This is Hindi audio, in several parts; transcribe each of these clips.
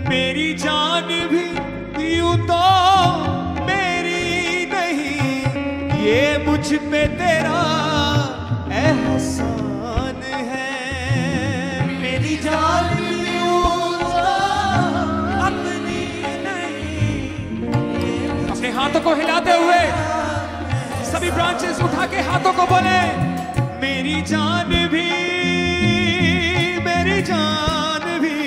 मेरी जान भी यूं तो मेरी नहीं, ये मुझ पे तेरा एहसान है। मेरी जान भी यूं तो अपनी नहीं। अपने हाथों को हिलाते हुए सभी ब्रांचेस उठा के हाथों को बोले, मेरी जान भी, मेरी जान भी,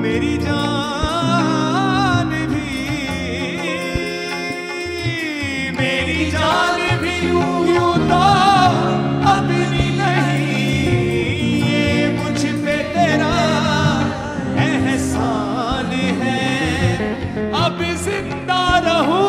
मेरी जान भी, मेरी जान भी यूं तो अपनी नहीं, ये मुझ पे तेरा एहसान है। अब जिंदा रहूं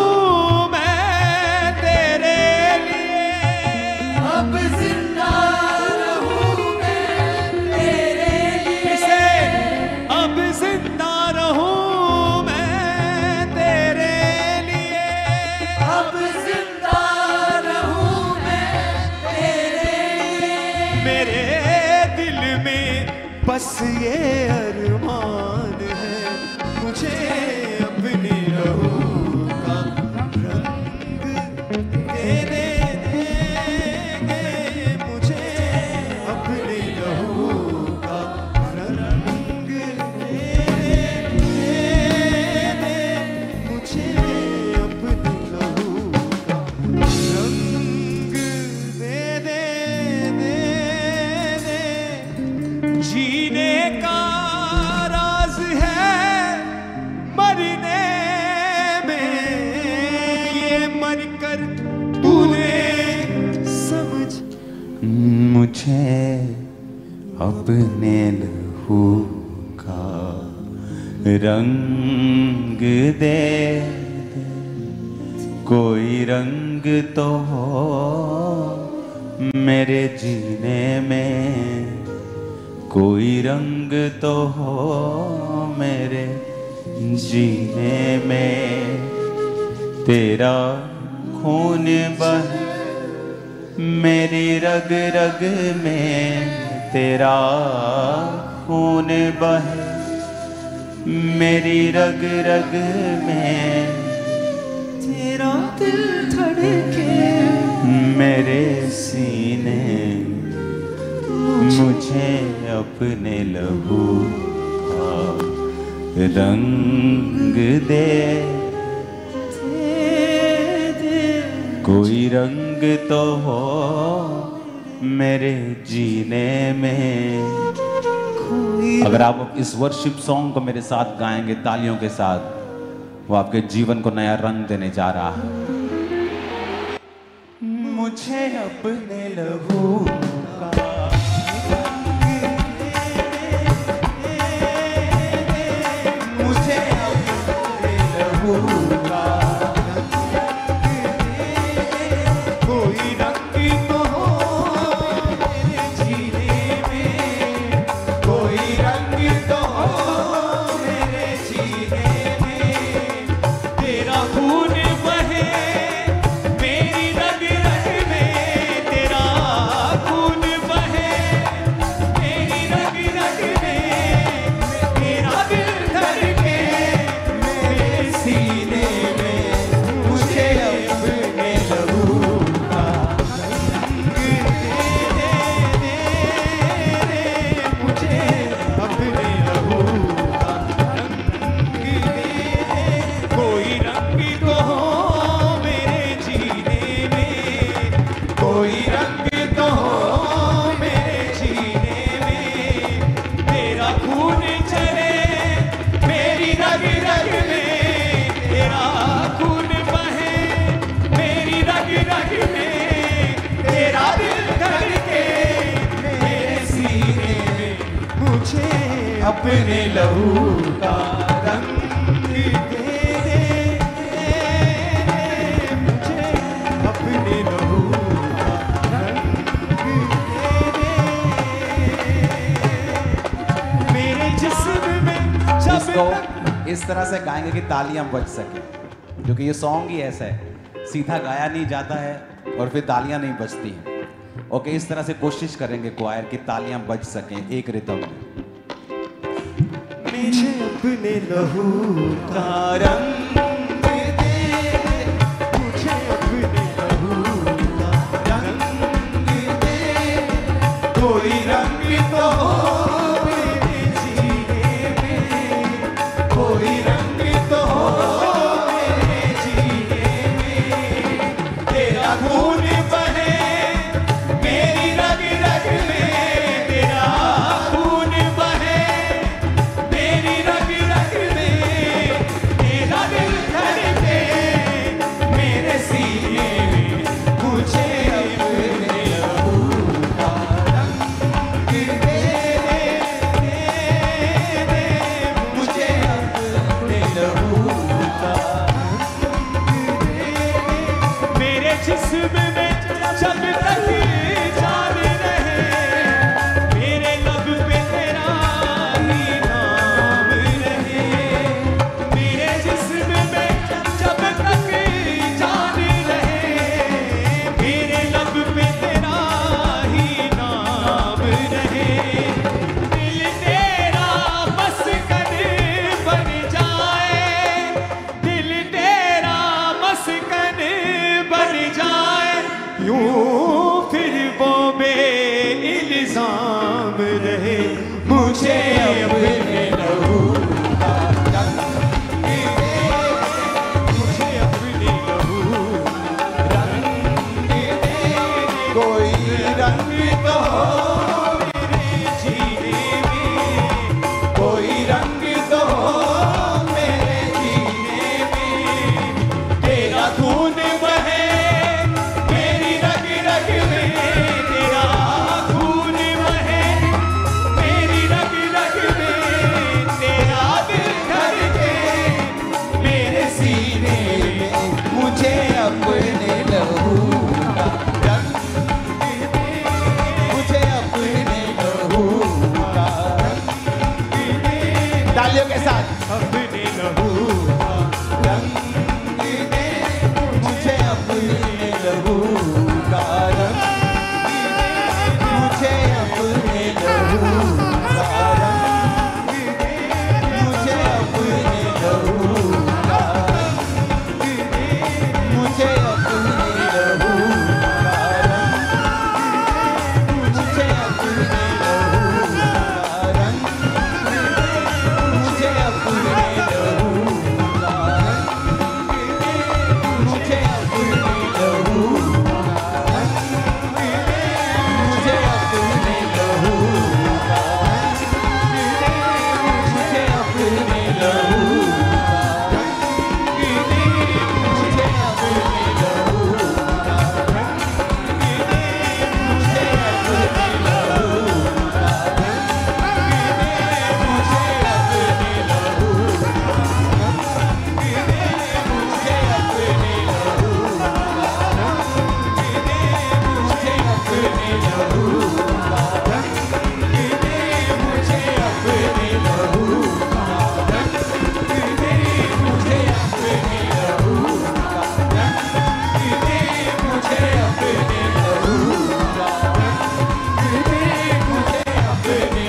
बस ये अरमान है, मुझे अपने लहू का रंग देने देंगे, मुझे अपने लहू का रंग देने देंगे, मुझे अपने लहू का रंग दे दे दे। जीने का राज है मरने में, ये मरकर तूने समझ। मुझे अपने लहू का रंग दे दे, कोई रंग तो हो मेरे जीने में, कोई रंग तो हो मेरे जीने में। तेरा खून बहे मेरी रग रग में, तेरा खून बहे मेरी रग रग में, तेरा दिल धड़के मेरे सीने, मुझे अपने लहू का रंग दे दे, कोई रंग तो हो मेरे जीने में। अगर आप इस वर्शिप सॉन्ग को मेरे साथ गाएंगे तालियों के साथ, वो आपके जीवन को नया रंग देने जा रहा है। मुझे अपने लहू का अपने लहू का रंग दे दे, मुझे अपने लहू का रंग दे दे, मेरे जिस्म में जब इसको इस तरह से गाएंगे कि तालियां बज सके, क्योंकि ये सॉन्ग ही ऐसा है, सीधा गाया नहीं जाता है और फिर तालियां नहीं बजती हैं। ओके, इस तरह से कोशिश करेंगे क्वायर की तालियां बज सकें एक रिदम में। अपने लहू का रंग दे, मुझे अपने लहू का रंग दे, कोई रंग तो हो मेरे जीने में, कोई रंग तो हो मेरे जीने में, तेरा खून बहे मेरी रग रग में, तेरा खून बहे मेरी रग रग में, तेरा दिल धड़के मेरे सीने में, मुझे अपने लहू का रंग दे, मुझे अपने लहू का रंग दे, मेरे जिस्म में जब तक जान रहे, मेरे लब पे तेरा ही नाम रहे, मेरे जिस्म में जब तक जान रहे, मेरे लब पे तेरा ही नाम रहे, दिल तेरा मस्कन बन जाए, दिल तेरा मस्कन बन जाए, यूं फिर वो बेइल्जाम रहे, मुझे अपने लहू का रंग दे, मुझे अपने लहू रंग दे, कोई रंग तो हो मेरे जीने में, कोई रंग तो हो मेरे जीने में, तेरा खून बहे मेरी रग रग में, तेरा खून बहे मेरी रग रग में, तेरा दिल धड़के मेरे सीने में, मुझे अपने लहू का रंग दे, मुझे अपने लहू का रंग दे, तालियों के साथ अपने लहू का रंग दे, मुझे अपने लहू का रंग दे, मुझे अपने लहू का रंग दे, मुझे अपने लहू का रंग दे, मुझे अपने लहू का रंग दे, मुझे अपने लहू का रंग दे, मुझे अपने लहू का रंग दे, मुझे अपने लहू का रंग दे, मुझे अपने लहू का रंग दे, मुझे अपने लहू का रंग दे, मुझे अपने लहू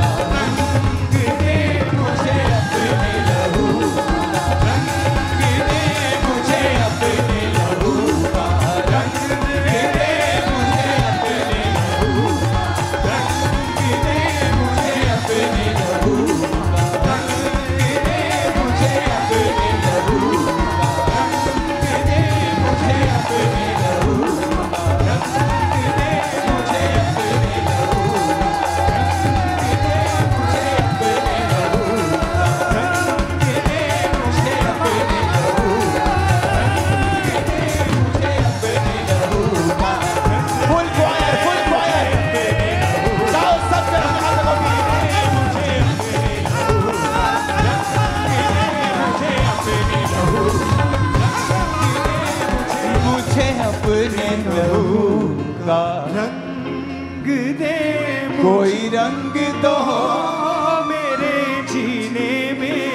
का रंग दे, मुझे अपने लहू का का रंग दे, कोई रंग तो हो मेरे जीने में,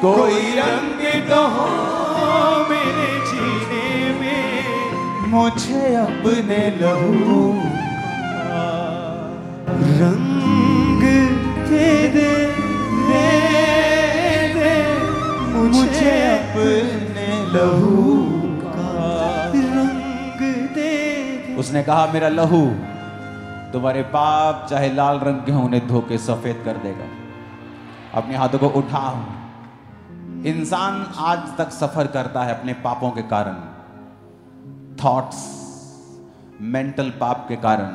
कोई रंग तो हो मेरे जीने में, मुझे अपने लहू का रंग दे दे मुझे अपने लहू का रंग दे। उसने कहा मेरा लहू तुम्हारे पाप चाहे लाल रंग के हों उन्हें धो के सफेद कर देगा। अपने हाथों को उठाओ। इंसान आज तक सफर करता है अपने पापों के कारण, थॉट्स, मेंटल पाप के कारण,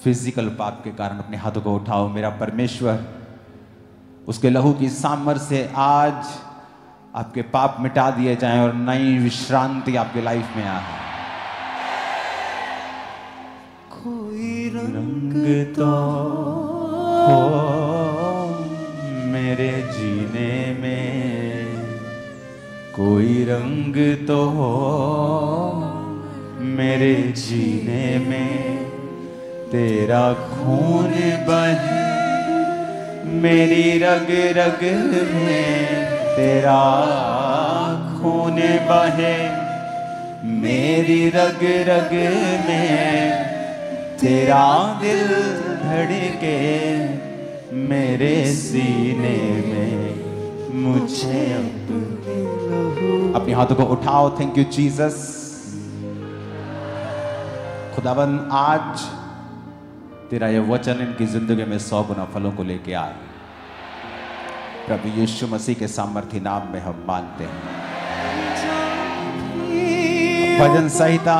फिजिकल पाप के कारण। अपने हाथों को उठाओ। मेरा परमेश्वर उसके लहू की सामर्थ्य से आज आपके पाप मिटा दिए जाएं और नई विश्रांति आपके लाइफ में आए। कोई रंग तो हो मेरे जीने में, कोई रंग तो हो मेरे जीने में। तेरा खून बहे मेरी रग रग में, तेरा खून बहे मेरी रग रग में। तेरा दिल धड़के मेरे सीने में, मुझे अपने हाथों को उठाओ। Thank you Jesus. खुदाबंद आज तेरा ये वचन इनकी जिंदगी में 100 गुना फलों को लेके आए। प्रभु यीशु मसीह के सामर्थ्य नाम में हम मानते हैं। भजन संहिता